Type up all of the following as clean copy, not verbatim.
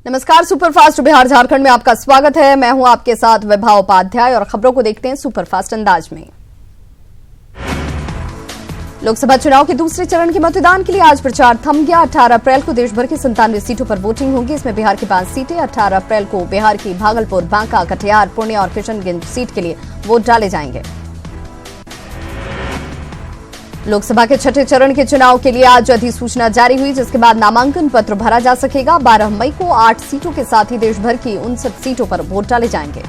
नमस्कार, सुपरफास्ट बिहार झारखंड में आपका स्वागत है। मैं हूं आपके साथ विभा उपाध्याय और खबरों को देखते हैं सुपरफास्ट अंदाज में। लोकसभा चुनाव के दूसरे चरण के मतदान के लिए आज प्रचार थम गया। 18 अप्रैल को देश भर की 97 सीटों पर वोटिंग होगी। इसमें बिहार की 5 सीटें। 18 अप्रैल को बिहार की भागलपुर, बांका, कटिहार, पूर्णिया और किशनगंज सीट के लिए वोट डाले जाएंगे। लोकसभा के छठे चरण के चुनाव के लिए आज अधिसूचना जारी हुई, जिसके बाद नामांकन पत्र भरा जा सकेगा। 12 मई को 8 सीटों के साथ ही देश भर की 59 सीटों पर वोट डाले जाएंगे।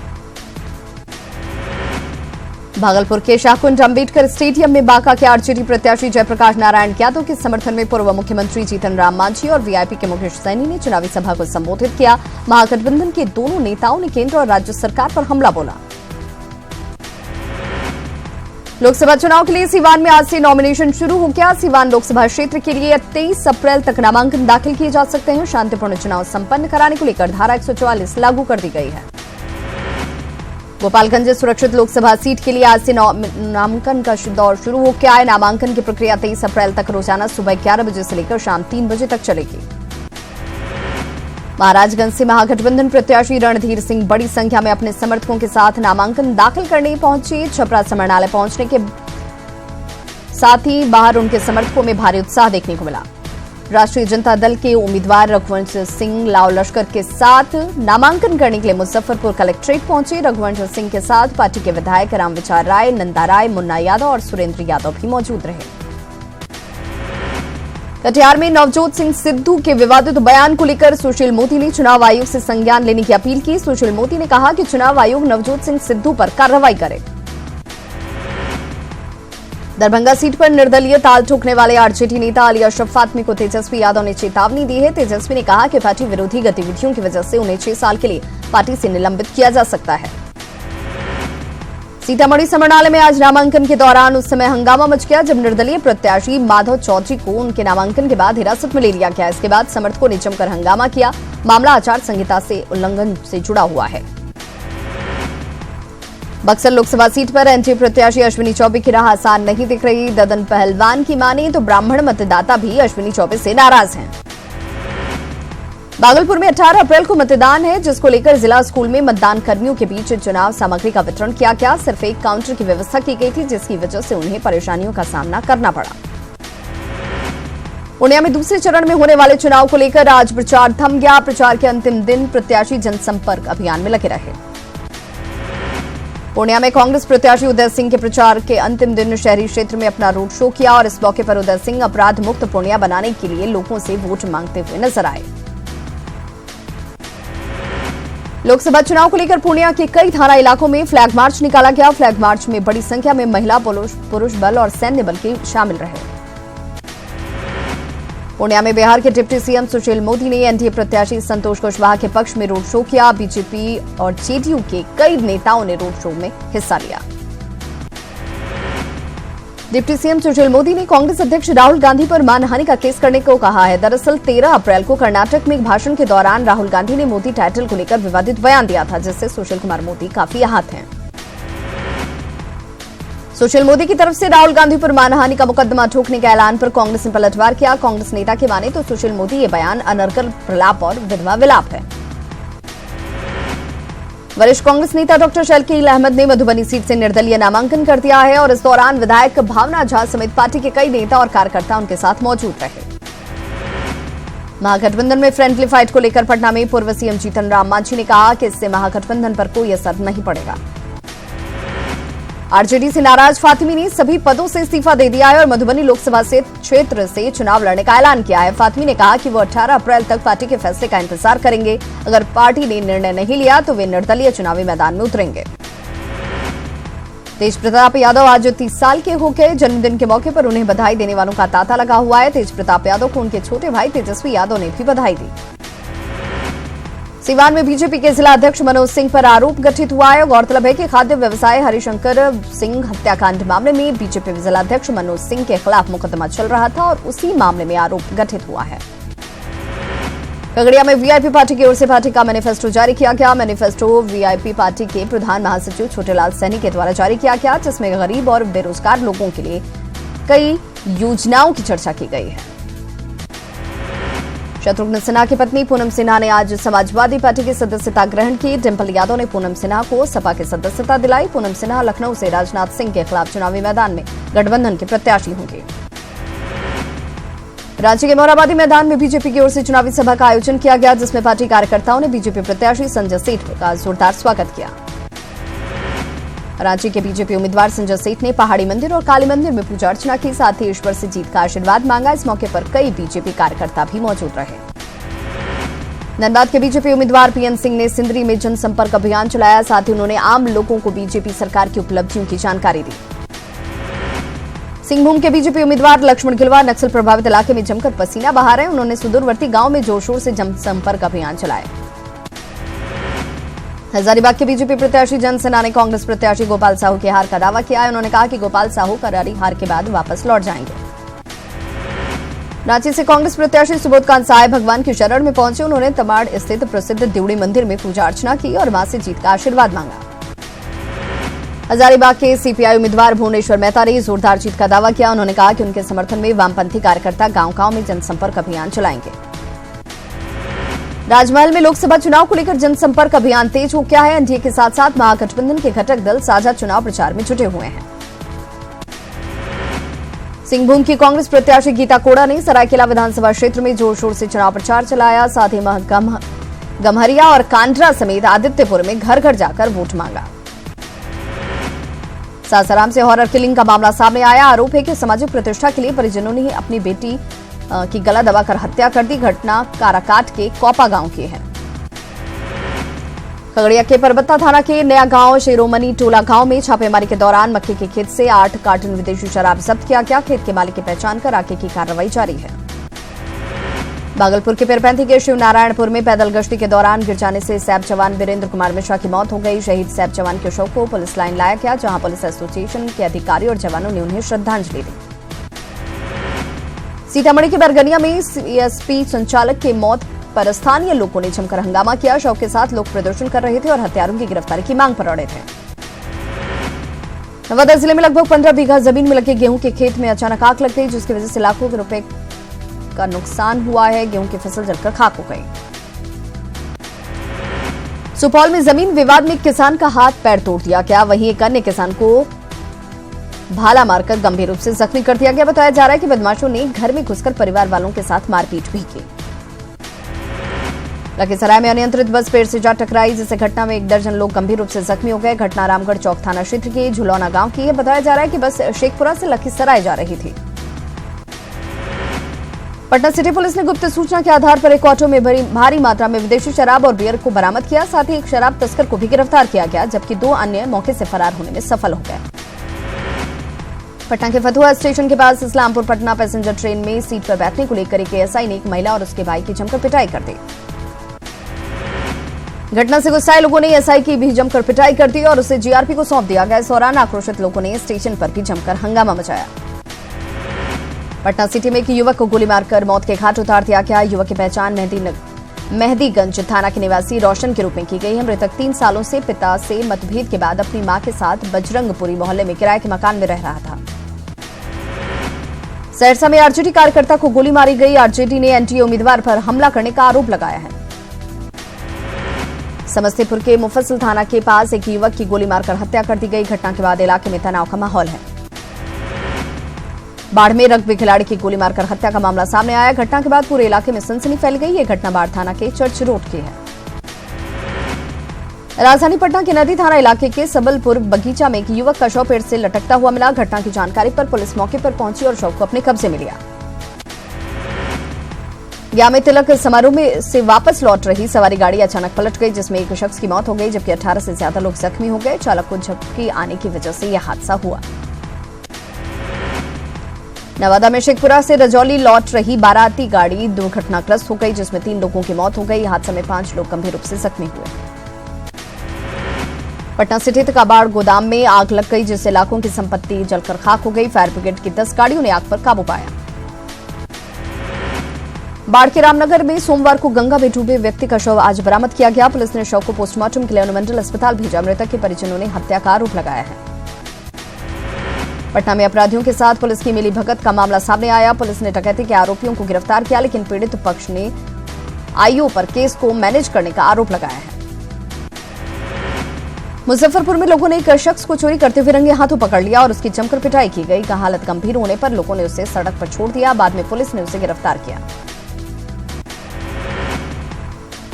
भागलपुर के शाहकुंड अंबेडकर स्टेडियम में बांका के आरजेडी प्रत्याशी जयप्रकाश नारायण यादव के समर्थन में पूर्व मुख्यमंत्री जीतन राम मांझी और वीआईपी के मुकेश सैनी ने चुनावी सभा को संबोधित किया। महागठबंधन के दोनों नेताओं ने केंद्र और राज्य सरकार पर हमला बोला। लोकसभा चुनाव के लिए सीवान में आज से नॉमिनेशन शुरू हो गया। सीवान लोकसभा क्षेत्र के लिए 23 अप्रैल तक नामांकन दाखिल किए जा सकते हैं। शांतिपूर्ण चुनाव संपन्न कराने को लेकर धारा 144 लागू कर दी गई है। गोपालगंज सुरक्षित लोकसभा सीट के लिए आज से नामांकन का दौर शुरू हो गया है। नामांकन की प्रक्रिया 23 अप्रैल तक रोजाना सुबह 11 बजे से लेकर शाम 3 बजे तक चलेगी। महाराजगंज से महागठबंधन प्रत्याशी रणधीर सिंह बड़ी संख्या में अपने समर्थकों के साथ नामांकन दाखिल करने पहुंचे। छपरा समरणालय पहुंचने के साथ ही बाहर उनके समर्थकों में भारी उत्साह देखने को मिला। राष्ट्रीय जनता दल के उम्मीदवार रघुवंश सिंह लाव लश्कर के साथ नामांकन करने के लिए मुजफ्फरपुर कलेक्ट्रेट पहुंचे। रघुवंश सिंह के साथ पार्टी के विधायक रामविचार राय, नंदा राय, मुन्ना यादव और सुरेंद्र यादव भी मौजूद रहे। कटिहार में नवजोत सिंह सिद्धू के विवादित बयान को लेकर सुशील मोदी ने चुनाव आयोग से संज्ञान लेने की अपील की। सुशील मोदी ने कहा कि चुनाव आयोग नवजोत सिंह सिद्धू पर कार्रवाई करे। दरभंगा सीट पर निर्दलीय ताल ठोकने वाले आरजेडी नेता अली अशरफ फातमी को तेजस्वी यादव ने चेतावनी दी है। तेजस्वी ने कहा कि पार्टी विरोधी गतिविधियों की वजह से उन्हें 6 साल के लिए पार्टी से निलंबित किया जा सकता है। सीतामढ़ी समरणालय में आज नामांकन के दौरान उस समय हंगामा मच गया जब निर्दलीय प्रत्याशी माधव चौधरी को उनके नामांकन के बाद हिरासत में ले लिया गया। इसके बाद समर्थकों ने जमकर हंगामा किया। मामला आचार संहिता से उल्लंघन से जुड़ा हुआ है। बक्सर लोकसभा सीट पर एनडीए प्रत्याशी अश्विनी चौबे की राह आसान नहीं दिख रही। ददन पहलवान की माने तो ब्राह्मण मतदाता भी अश्विनी चौबे से नाराज हैं। भागलपुर में 18 अप्रैल को मतदान है, जिसको लेकर जिला स्कूल में मतदान कर्मियों के बीच चुनाव सामग्री का वितरण किया गया। सिर्फ एक काउंटर की व्यवस्था की गई थी, जिसकी वजह से उन्हें परेशानियों का सामना करना पड़ा। पूर्णिया में दूसरे चरण में होने वाले चुनाव को लेकर आज प्रचार थम गया। प्रचार के अंतिम दिन प्रत्याशी जनसंपर्क अभियान में लगे रहे। पूर्णिया में कांग्रेस प्रत्याशी उदय सिंह के प्रचार के अंतिम दिन शहरी क्षेत्र में अपना रोड शो किया और इस मौके पर उदय सिंह अपराध मुक्त पूर्णिया बनाने के लिए लोगों से वोट मांगते हुए नजर आए। लोकसभा चुनाव को लेकर पूर्णिया के कई थाना इलाकों में फ्लैग मार्च निकाला गया। फ्लैग मार्च में बड़ी संख्या में महिला, पुरुष बल और सैन्य बल के शामिल रहे। पूर्णिया में बिहार के डिप्टी सीएम सुशील मोदी ने एनडीए प्रत्याशी संतोष कुशवाहा के पक्ष में रोड शो किया। बीजेपी और जेडीयू के कई नेताओं ने रोड शो में हिस्सा लिया। डिप्टी सीएम सुशील मोदी ने कांग्रेस अध्यक्ष राहुल गांधी पर मानहानि का केस करने को कहा है। दरअसल 13 अप्रैल को कर्नाटक में एक भाषण के दौरान राहुल गांधी ने मोदी टाइटल को लेकर विवादित बयान दिया था, जिससे सुशील कुमार मोदी काफी आहत हैं। सुशील मोदी की तरफ से राहुल गांधी पर मानहानि का मुकदमा ठोकने के ऐलान पर कांग्रेस ने पलटवार किया। कांग्रेस नेता के माने तो सुशील मोदी ये बयान अनर्गल प्रलाप और विधवा विलाप है। वरिष्ठ कांग्रेस नेता डॉक्टर शकील अहमद ने मधुबनी सीट से निर्दलीय नामांकन कर दिया है और इस दौरान विधायक भावना झा समेत पार्टी के कई नेता और कार्यकर्ता उनके साथ मौजूद रहे। महागठबंधन में फ्रेंडली फाइट को लेकर पटना में पूर्व सीएम जीतन राम मांझी ने कहा कि इससे महागठबंधन पर कोई असर नहीं पड़ेगा। आरजेडी से नाराज फातिमी ने सभी पदों से इस्तीफा दे दिया है और मधुबनी लोकसभा से क्षेत्र से चुनाव लड़ने का ऐलान किया है। फातिमी ने कहा कि वो 18 अप्रैल तक पार्टी के फैसले का इंतजार करेंगे। अगर पार्टी ने निर्णय नहीं लिया तो वे निर्दलीय चुनावी मैदान में उतरेंगे। तेज प्रताप यादव आज 30 साल के हो गए। जन्मदिन के मौके पर उन्हें बधाई देने वालों का तांता लगा हुआ है। तेज प्रताप यादव को उनके छोटे भाई तेजस्वी यादव ने भी बधाई दी। सीवान में बीजेपी के जिला अध्यक्ष मनोज सिंह पर आरोप गठित हुआ है। गौरतलब है कि खाद्य व्यवसायी हरिशंकर सिंह हत्याकांड मामले में बीजेपी जिला अध्यक्ष मनोज सिंह के खिलाफ मुकदमा चल रहा था और उसी मामले में आरोप गठित हुआ है। खगड़िया में वीआईपी पार्टी की ओर से पार्टी का मैनिफेस्टो जारी किया गया। मैनिफेस्टो वीआईपी पार्टी के प्रधान महासचिव छोटेलाल सैनी के द्वारा जारी किया गया, जिसमें गरीब और बेरोजगार लोगों के लिए कई योजनाओं की चर्चा की गई है। शत्रुघ्न सिन्हा की पत्नी पूनम सिन्हा ने आज समाजवादी पार्टी की सदस्यता ग्रहण की। डिंपल यादव ने पूनम सिन्हा को सपा की सदस्यता दिलाई। पूनम सिन्हा लखनऊ से राजनाथ सिंह के खिलाफ चुनावी मैदान में गठबंधन के प्रत्याशी होंगे। रांची के मोरहाबादी मैदान में बीजेपी की ओर से चुनावी सभा का आयोजन किया गया, जिसमें पार्टी कार्यकर्ताओं ने बीजेपी प्रत्याशी संजय सेठ का जोरदार स्वागत किया। रांची के बीजेपी उम्मीदवार संजय सेठ ने पहाड़ी मंदिर और काली मंदिर में पूजा अर्चना की, साथ ही ईश्वर से जीत का आशीर्वाद मांगा। इस मौके पर कई बीजेपी कार्यकर्ता भी मौजूद रहे। धनबाद के बीजेपी उम्मीदवार पीएन सिंह ने सिंदरी में जनसंपर्क अभियान चलाया, साथ ही उन्होंने आम लोगों को बीजेपी सरकार की उपलब्धियों की जानकारी दी। सिंहभूम के बीजेपी उम्मीदवार लक्ष्मण गिलवा नक्सल प्रभावित इलाके में जमकर पसीना बहा रहे हैं। उन्होंने सुदूरवर्ती गांव में जोर शोर से जनसंपर्क अभियान चलाया। हजारीबाग के बीजेपी प्रत्याशी जनसेना ने कांग्रेस प्रत्याशी गोपाल साहू की हार का दावा किया है। उन्होंने कहा कि गोपाल साहू करारी हार के बाद वापस लौट जाएंगे। रांची से कांग्रेस प्रत्याशी सुबोध कांत साय भगवान की शरण में पहुंचे। उन्होंने तमाड़ स्थित प्रसिद्ध दिवड़ी मंदिर में पूजा अर्चना की और मां से जीत का आशीर्वाद मांगा। हजारीबाग के सीपीआई उम्मीदवार भुवनेश्वर मेहता ने जोरदार जीत का दावा किया। उन्होंने कहा कि उनके समर्थन में वामपंथी कार्यकर्ता गांव-गांव में जनसंपर्क अभियान चलाएंगे। राजमहल में लोकसभा चुनाव को लेकर जनसंपर्क अभियान तेज हो गया है। एनडीए के साथ साथ महागठबंधन के घटक दल साझा चुनाव प्रचार में जुटे हुए हैं। सिंहभूम की कांग्रेस प्रत्याशी गीता कोड़ा ने सरायकेला विधानसभा क्षेत्र में जोर शोर से चुनाव प्रचार चलाया, साथ ही गम्हरिया और कांड्रा समेत आदित्यपुर में घर घर जाकर वोट मांगा। सासाराम से हॉरर किलिंग का मामला सामने आया। आरोप है कि सामाजिक प्रतिष्ठा के लिए परिजनों ने अपनी बेटी की गला दबाकर हत्या कर दी। घटना काराकाट के कोपा गांव की है। खगड़िया के परबत्ता थाना के नया गांव शेरोमनी टोला गांव में छापेमारी के दौरान मक्के के खेत से 8 कार्टन विदेशी शराब जब्त किया गया। खेत के मालिक की पहचान कर आगे की कार्रवाई जारी है। भागलपुर के पीरपैंती के शिवनारायणपुर में पैदल गश्ती के दौरान गिर जाने से सैप जवान वीरेंद्र कुमार मिश्रा की मौत हो गई। शहीद सैप जवान के शव को पुलिस लाइन लाया गया, जहां पुलिस एसोसिएशन के अधिकारी और जवानों ने उन्हें श्रद्धांजलि दी। सीतामढ़ी के बरगनिया में सीएसपी संचालक की मौत पर स्थानीय लोगों ने जमकर हंगामा किया। शव के साथ लोग प्रदर्शन कर रहे थे और हत्यारों की गिरफ्तारी की मांग पर अड़े थे। नवादा जिले में लगभग 15 बीघा जमीन में लगे गेहूं के खेत में अचानक आग लग गई, जिसकी वजह से लाखों रुपए का नुकसान हुआ है। गेहूं की फसल जलकर खाक हो गई। सुपौल में जमीन विवाद में किसान का हाथ पैर तोड़ दिया गया, वहीं एक अन्य किसान को भाला मारकर गंभीर रूप से जख्मी कर दिया गया। बताया जा रहा है कि बदमाशों ने घर में घुसकर परिवार वालों के साथ मारपीट भी की। लखीसराय में अनियंत्रित बस पेड़ से जा टकराई, जिससे घटना में 1 दर्जन लोग गंभीर रूप से जख्मी हो गए। घटना रामगढ़ चौक थाना क्षेत्र के झुलौना गांव की है। बताया जा रहा है कि बस शेखपुरा से लखीसराय जा रही थी। पटना सिटी पुलिस ने गुप्त सूचना के आधार पर एक ऑटो में भारी मात्रा में विदेशी शराब और बियर को बरामद किया। साथ ही एक शराब तस्कर को भी गिरफ्तार किया गया, जबकि 2 अन्य मौके से फरार होने में सफल हो गए। पटना के फतुहा स्टेशन के पास इस्लामपुर पटना पैसेंजर ट्रेन में सीट पर बैठने को लेकर एक एएसआई ने एक महिला और उसके भाई की जमकर पिटाई कर दी। घटना से गुस्साए लोगों ने एएसआई की भी जमकर पिटाई कर दी और उसे जीआरपी को सौंप दिया गया। इस दौरान आक्रोशित लोगों ने स्टेशन पर भी जमकर हंगामा मचाया। पटना सिटी में एक युवक को गोली मारकर मौत के घाट उतार दिया गया। युवक की पहचान मेहदीगंज थाना के निवासी रोशन के रूप में की गई है। मृतक 3 सालों से पिता से मतभेद के बाद अपनी मां के साथ बजरंगपुरी मोहल्ले में किराए के मकान में रह रहा था। सहरसा में आरजेडी कार्यकर्ता को गोली मारी गई। आरजेडी ने एनडीए उम्मीदवार पर हमला करने का आरोप लगाया है। समस्तीपुर के मुफस्सिल थाना के पास एक युवक की गोली मारकर हत्या कर दी गई। घटना के बाद इलाके में तनाव का माहौल है। बाढ़ में रग्बी खिलाड़ी की गोली मारकर हत्या का मामला सामने आया। घटना के बाद पूरे इलाके में सनसनी फैल गई। यह घटना बाढ़ थाना के चर्च रोड की है। राजधानी पटना के नदी थाना इलाके के सबलपुर बगीचा में एक युवक का शव पेड़ से लटकता हुआ मिला। घटना की जानकारी पर पुलिस मौके पर पहुंची और शव को अपने कब्जे में लिया। गया में तिलक समारोह में से वापस लौट रही सवारी गाड़ी अचानक पलट गई, जिसमें एक शख्स की मौत हो गई, जबकि 18 से ज्यादा लोग जख्मी हो गए। चालक को झपकी आने की वजह से यह हादसा हुआ। नवादा में शेखपुरा से रजौली लौट रही बाराती गाड़ी दुर्घटनाग्रस्त हो गई, जिसमें 3 लोगों की मौत हो गई। हादसे में 5 लोग गंभीर रूप से जख्मी हुए। पटना सिटी काबाड़ गोदाम में आग लग गई, जिससे लाखों की संपत्ति जलकर खाक हो गई। फायर ब्रिगेड की 10 गाड़ियों ने आग पर काबू पाया। बाढ़ के रामनगर में सोमवार को गंगा में डूबे व्यक्ति का शव आज बरामद किया गया। पुलिस ने शव को पोस्टमार्टम के लिए अनुमंडल अस्पताल भेजा। मृतक के परिजनों ने हत्या का आरोप लगाया है। पटना में अपराधियों के साथ पुलिस की मिलीभगत का मामला सामने आया। पुलिस ने डकैती के आरोपियों को गिरफ्तार किया, लेकिन पीड़ित पक्ष ने आईओ पर केस को मैनेज करने का आरोप लगाया है। मुजफ्फरपुर में लोगों ने एक शख्स को चोरी करते हुए रंगे हाथों पकड़ लिया और उसकी जमकर पिटाई की गई। हालत गंभीर होने पर लोगों ने उसे सड़क पर छोड़ दिया। बाद में पुलिस ने उसे गिरफ्तार किया।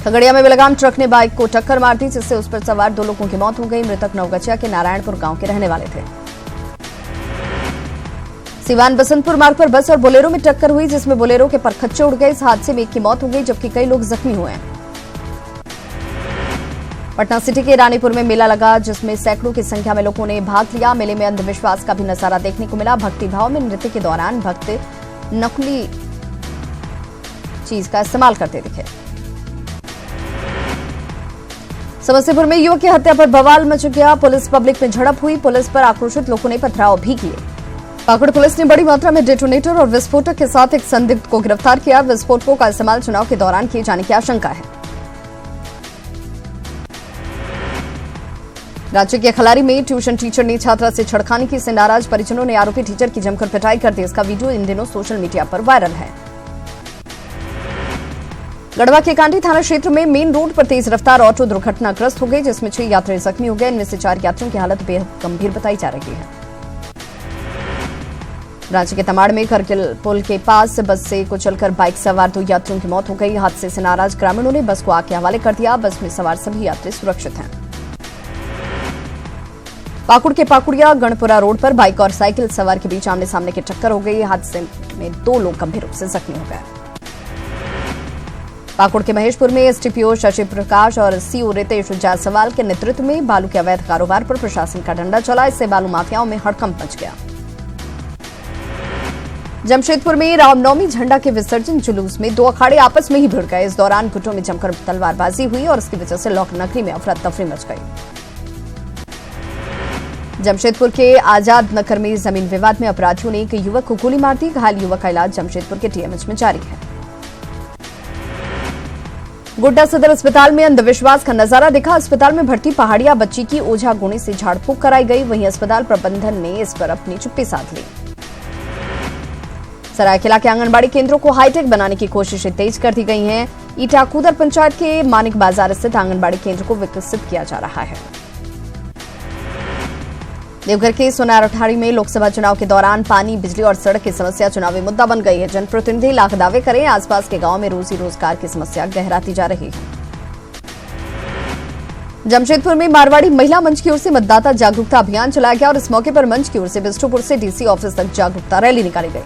खगड़िया में बेलगाम ट्रक ने बाइक को टक्कर मार दी, जिससे उस पर सवार 2 लोगों की मौत हो गई। मृतक नवगछिया के नारायणपुर गांव के रहने वाले थे। सिवान बसंतपुर मार्ग पर बस और बोलेरो में टक्कर हुई, जिसमें बोलेरो के परखच्चे उड़ गए। इस हादसे में एक की मौत हो गई, जबकि कई लोग जख्मी हुए हैं। पटना सिटी के रानीपुर में मेला लगा, जिसमें सैकड़ों की संख्या में लोगों ने भाग लिया। मेले में अंधविश्वास का भी नजारा देखने को मिला। भक्तिभाव में नृत्य के दौरान भक्त नकली चीज का इस्तेमाल करते दिखे। समस्तीपुर में युवक की हत्या पर बवाल मच गया। पुलिस पब्लिक में झड़प हुई। पुलिस पर आक्रोशित लोगों ने पथराव भी किए। पाकुड़ पुलिस ने बड़ी मात्रा में डेटोनेटर और विस्फोटक के साथ एक संदिग्ध को गिरफ्तार किया। विस्फोटकों का इस्तेमाल चुनाव के दौरान किए जाने की आशंका है। राज्य के खलारी में ट्यूशन टीचर ने छात्रा से छेड़खानी की। से नाराज परिजनों ने आरोपी टीचर की जमकर पिटाई कर दी। इसका वीडियो इन दिनों सोशल मीडिया पर वायरल है। गढ़वा के कांडी थाना क्षेत्र में मेन रोड पर तेज रफ्तार ऑटो दुर्घटनाग्रस्त हो गई, जिसमें 6 यात्री जख्मी हो गए। इनमें से 4 यात्रियों की हालत बेहद गंभीर बताई जा रही है। रांची के तमाड़ में करगिल पुल के पास बस से कुचलकर बाइक सवार 2 यात्रियों की मौत हो गई। हादसे से नाराज ग्रामीणों ने बस को आग के हवाले कर दिया। बस में सवार सभी यात्री सुरक्षित हैं। पाकुड़ के पाकुड़िया गणपुरा रोड पर बाइक और साइकिल सवार के बीच आमने सामने की टक्कर हो गई। हादसे में 2 लोग गंभीर रूप से जख्मी हो गए। पाकुड़ के महेशपुर में एसटीपीओ शशि प्रकाश और सीओ रितेश जायसवाल के नेतृत्व में बालू के अवैध कारोबार पर प्रशासन का डंडा चला। इससे बालू माफियाओं में हड़कंप मच गया। जमशेदपुर में रामनवमी झंडा के विसर्जन जुलूस में 2 अखाड़े आपस में ही भिड़ गए। इस दौरान गुटों में जमकर तलवारबाजी हुई और इसकी वजह से लोक नगरी में अफरा तफरी मच गई। जमशेदपुर के आजाद नगर में जमीन विवाद में अपराधियों ने एक युवक को गोली मार दी। घायल युवक का इलाज जमशेदपुर के टीएमएच में जारी है। गोड्डा सदर अस्पताल में अंधविश्वास का नजारा दिखा। अस्पताल में भर्ती पहाड़िया बच्ची की ओझा गुणी से झाड़ फूक कराई गई। वहीं अस्पताल प्रबंधन ने इस पर अपनी चुप्पी साध ली। सरायकेला के आंगनबाड़ी केंद्रों को हाईटेक बनाने की कोशिशें तेज कर दी गई हैं। ईटाकूदर पंचायत के मानिक बाजार स्थित आंगनबाड़ी केंद्र को विकसित किया जा रहा है। देवघर के सोनारठाड़ी में लोकसभा चुनाव के दौरान पानी, बिजली और सड़क की समस्या चुनावी मुद्दा बन गई है। जनप्रतिनिधि लाख दावे करें, आसपास के गांव में रोजी रोजगार की समस्या गहराती जा रही है। जमशेदपुर में मारवाड़ी महिला मंच की ओर से मतदाता जागरूकता अभियान चलाया गया और इस मौके पर मंच की ओर से बिष्टुपुर से डीसी ऑफिस तक जागरूकता रैली निकाली गई।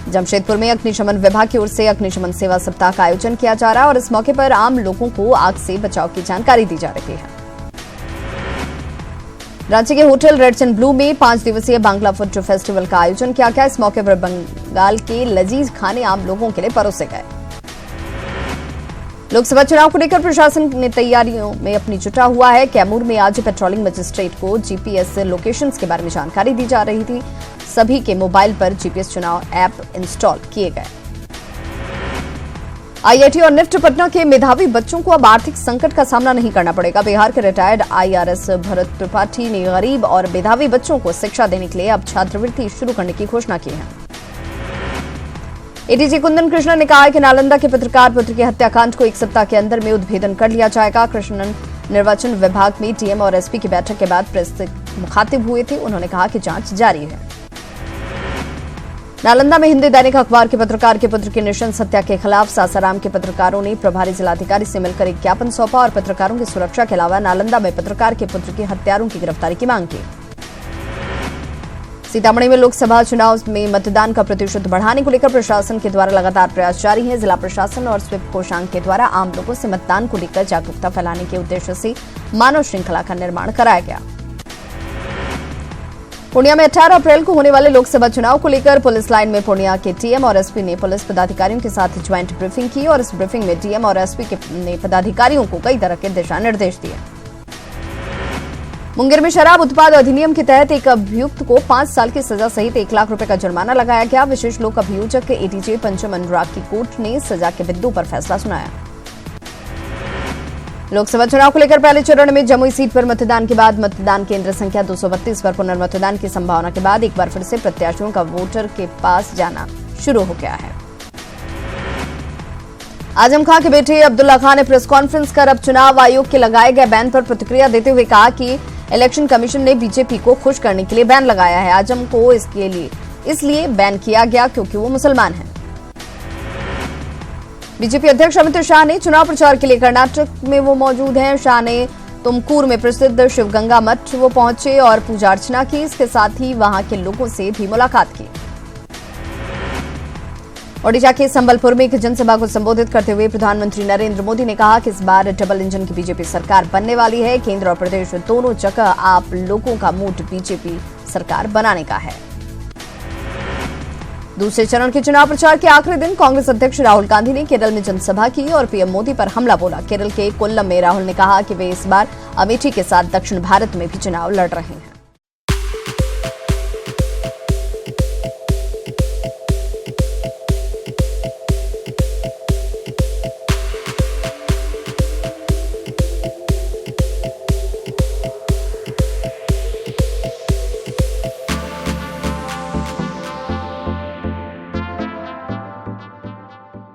जमशेदपुर में अग्निशमन विभाग की ओर से अग्निशमन सेवा सप्ताह का आयोजन किया जा रहा है और इस मौके पर आम लोगों को आग से बचाव की जानकारी दी जा रही है। रांची के होटल रेड्स एंड ब्लू में 5 दिवसीय बांग्ला फूड फेस्टिवल का आयोजन किया गया। इस मौके पर बंगाल के लजीज खाने आम लोगों के लिए परोसे गए। लोकसभा चुनाव को लेकर प्रशासन ने तैयारियों में अपनी जुटा हुआ है। कैमूर में आज पेट्रोलिंग मजिस्ट्रेट को जीपीएस लोकेशंस के बारे में जानकारी दी जा रही थी। सभी के मोबाइल पर जीपीएस चुनाव ऐप इंस्टॉल किए गए। आईआईटी और निफ्ट पटना के मेधावी बच्चों को अब आर्थिक संकट का सामना नहीं करना पड़ेगा। बिहार के रिटायर्ड आईआरएस भरत त्रिपाठी ने गरीब और मेधावी बच्चों को शिक्षा देने के लिए अब छात्रवृत्ति शुरू करने की घोषणा की है। एडीजी कुंदन कृष्णन ने कहा है कि नालंदा के पत्रकार पुत्र की हत्याकांड को 1 सप्ताह के अंदर में उद्भेदन कर लिया जाएगा। कृष्णन निर्वाचन विभाग में डीएम और एसपी की बैठक के बाद प्रेस से मुखातिब हुए थे। उन्होंने कहा कि जांच जारी है। नालंदा में हिंदी दैनिक अखबार के पत्रकार के पुत्र की नृशंस हत्या के खिलाफ सासाराम के पत्रकारों ने प्रभारी जिलाधिकारी से मिलकर एक ज्ञापन सौंपा और पत्रकारों की सुरक्षा के अलावा नालंदा में पत्रकार के पुत्र के हत्यारों की गिरफ्तारी की मांग की। सीतामढ़ी में लोकसभा चुनाव में मतदान का प्रतिशत बढ़ाने को लेकर प्रशासन के द्वारा लगातार प्रयास जारी है। जिला प्रशासन और स्वीप कोषांग के द्वारा आम लोगों से मतदान को लेकर जागरूकता फैलाने के उद्देश्य से मानव श्रृंखला का निर्माण कराया गया। पूर्णिया में 18 अप्रैल को होने वाले लोकसभा चुनाव को लेकर पुलिस लाइन में पूर्णिया के डीएम और एसपी ने पुलिस पदाधिकारियों के साथ ज्वाइंट ब्रीफिंग की और इस ब्रीफिंग में डीएम और एसपी ने पदाधिकारियों को कई तरह के दिशा निर्देश दिए। मुंगेर में शराब उत्पाद अधिनियम के तहत एक अभियुक्त को 5 साल की सजा सहित 1 लाख रुपए का जुर्माना लगाया गया। विशेष लोक अभियोजक एडीजे पंचम अनुराग की कोर्ट ने सजा के बिंदु पर फैसला सुनाया। लोकसभा चुनाव को लेकर पहले चरण में जमुई सीट पर मतदान के बाद मतदान केंद्र संख्या 232 पर पुनर्मतदान की संभावना के बाद एक बार फिर से प्रत्याशियों का वोटर के पास जाना शुरू हो गया है। आजम खां के बेटे अब्दुल्ला खां ने प्रेस कॉन्फ्रेंस कर अब चुनाव आयोग के लगाए गए बैन पर प्रतिक्रिया देते हुए कहा कि इलेक्शन कमीशन ने बीजेपी को खुश करने के लिए बैन लगाया है। आजम को इसलिए बैन किया गया क्योंकि वो मुसलमान हैं। बीजेपी अध्यक्ष अमित शाह ने चुनाव प्रचार के लिए कर्नाटक में वो मौजूद हैं। शाह ने तुमकुर में प्रसिद्ध शिवगंगा मठ वो पहुंचे और पूजा अर्चना की। इसके साथ ही वहां के लोगों से भी मुलाकात की। ओडिशा के संबलपुर में एक जनसभा को संबोधित करते हुए प्रधानमंत्री नरेंद्र मोदी ने कहा कि इस बार डबल इंजन की बीजेपी सरकार बनने वाली है। केंद्र और प्रदेश दोनों जगह आप लोगों का मूड बीजेपी सरकार बनाने का है। दूसरे चरण के चुनाव प्रचार के आखिरी दिन कांग्रेस अध्यक्ष राहुल गांधी ने केरल में जनसभा की और पीएम मोदी पर हमला बोला। केरल के कोल्लम में राहुल ने कहा कि वे इस बार अमेठी के साथ दक्षिण भारत में भी चुनाव लड़ रहे हैं।